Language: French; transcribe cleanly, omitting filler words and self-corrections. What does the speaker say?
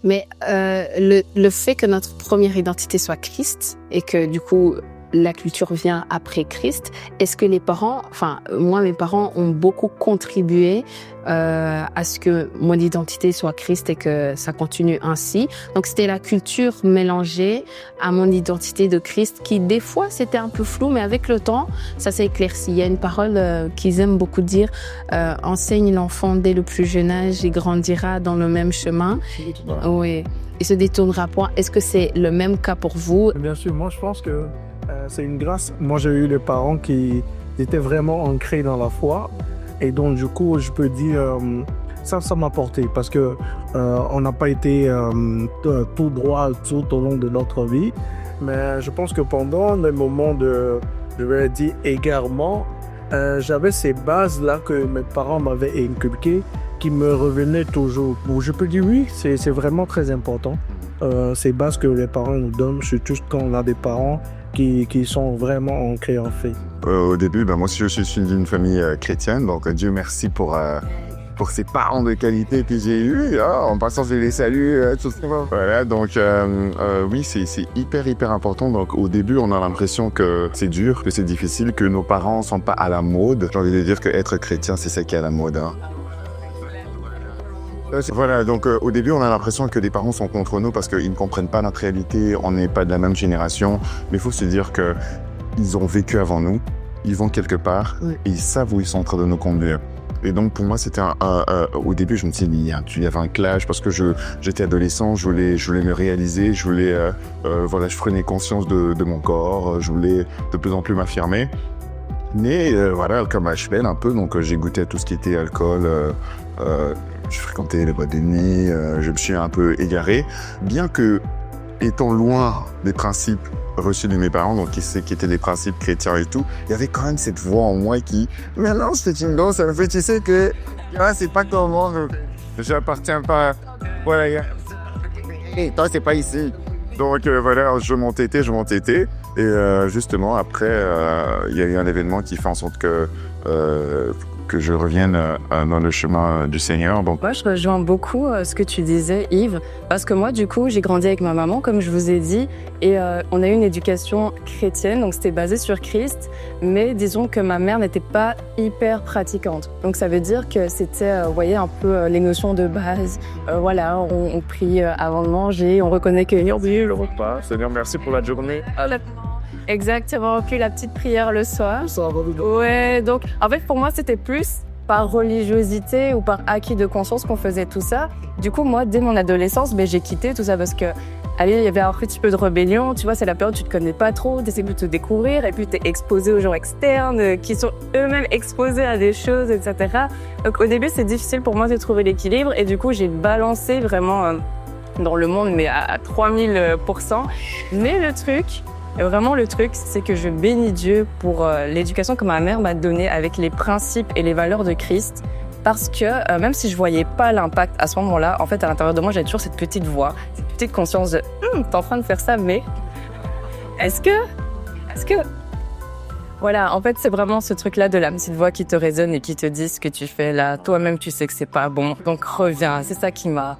Mais le fait que notre première identité soit Christ et que du coup la culture vient après Christ, est-ce que les parents, enfin moi mes parents ont beaucoup contribué à ce que mon identité soit Christ et que ça continue ainsi. Donc c'était la culture mélangée à mon identité de Christ qui des fois c'était un peu flou, mais avec le temps ça s'est éclairci. Il y a une parole qu'ils aiment beaucoup dire, enseigne l'enfant dès le plus jeune âge, il grandira dans le même chemin. Oui, il se détournera point. Est-ce que c'est le même cas pour vous? Bien sûr, moi je pense que c'est une grâce. Moi j'ai eu des parents qui étaient vraiment ancrés dans la foi et donc du coup je peux dire ça m'a porté parce que on n'a pas été tout droit tout au long de notre vie, mais je pense que pendant les moments de, je vais dire, égarement, j'avais ces bases là que mes parents m'avaient inculquées qui me revenaient toujours. Bon, je peux dire oui, c'est vraiment très important. Ces bases que les parents nous donnent, surtout quand on a des parents qui sont vraiment ancrés en fait. Au début, moi aussi je suis d'une famille chrétienne, donc Dieu merci pour ces parents de qualité que j'ai eus. En passant, je les salue. Tout ça. Voilà, donc oui, c'est hyper important. Donc au début, on a l'impression que c'est dur, que c'est difficile, que nos parents sont pas à la mode. J'ai envie de dire que être chrétien, c'est ça qui est à la mode. Voilà, donc au début, on a l'impression que les parents sont contre nous parce qu'ils ne comprennent pas notre réalité, on n'est pas de la même génération. Mais il faut se dire qu'ils ont vécu avant nous, ils vont quelque part et ils savent où ils sont en train de nous conduire. Et donc pour moi, c'était au début, je me suis dit, il y avait un clash parce que j'étais adolescent, je voulais me réaliser, je prenais conscience de mon corps, je voulais de plus en plus m'affirmer. Mais voilà, comme HBL un peu, donc j'ai goûté à tout ce qui était alcool, je fréquentais les boîtes de nuit, je me suis un peu égaré. Bien que, étant loin des principes reçus de mes parents, donc qui étaient des principes chrétiens et tout, il y avait quand même cette voix en moi qui, mais non, c'est une danse, ça me fait, tu sais que, c'est pas comment, j'appartiens pas, voilà, et toi, c'est pas ici. Donc voilà, je m'entêtais, et justement, après, il y a eu un événement qui fait en sorte que je revienne dans le chemin du Seigneur. Donc... Moi, je rejoins beaucoup ce que tu disais, Yves, parce que moi, du coup, j'ai grandi avec ma maman, comme je vous ai dit, et on a eu une éducation chrétienne, donc c'était basé sur Christ, mais disons que ma mère n'était pas hyper pratiquante. Donc ça veut dire que c'était, vous voyez, un peu les notions de base. Voilà, on prie avant de manger, on reconnaît que le repas. Seigneur, merci pour la journée. Exactement, puis la petite prière le soir. Ouais, donc en fait pour moi c'était plus par religiosité ou par acquis de conscience qu'on faisait tout ça. Du coup moi dès mon adolescence j'ai quitté tout ça parce que allez, il y avait un petit peu de rébellion, tu vois, c'est la période où tu te connais pas trop, tu essaies de te découvrir et puis tu es exposé aux gens externes qui sont eux-mêmes exposés à des choses, etc. Donc au début c'est difficile pour moi de trouver l'équilibre et du coup j'ai balancé vraiment dans le monde mais à 3000%. Mais le truc, c'est que je bénis Dieu pour l'éducation que ma mère m'a donnée avec les principes et les valeurs de Christ. Parce que même si je voyais pas l'impact à ce moment-là, en fait, à l'intérieur de moi, j'avais toujours cette petite voix, cette petite conscience de « t'es en train de faire ça, mais est-ce que… » Voilà, en fait, c'est vraiment ce truc-là de la petite voix qui te résonne et qui te dit ce que tu fais là. Toi-même, tu sais que c'est pas bon, donc reviens. C'est ça qui m'a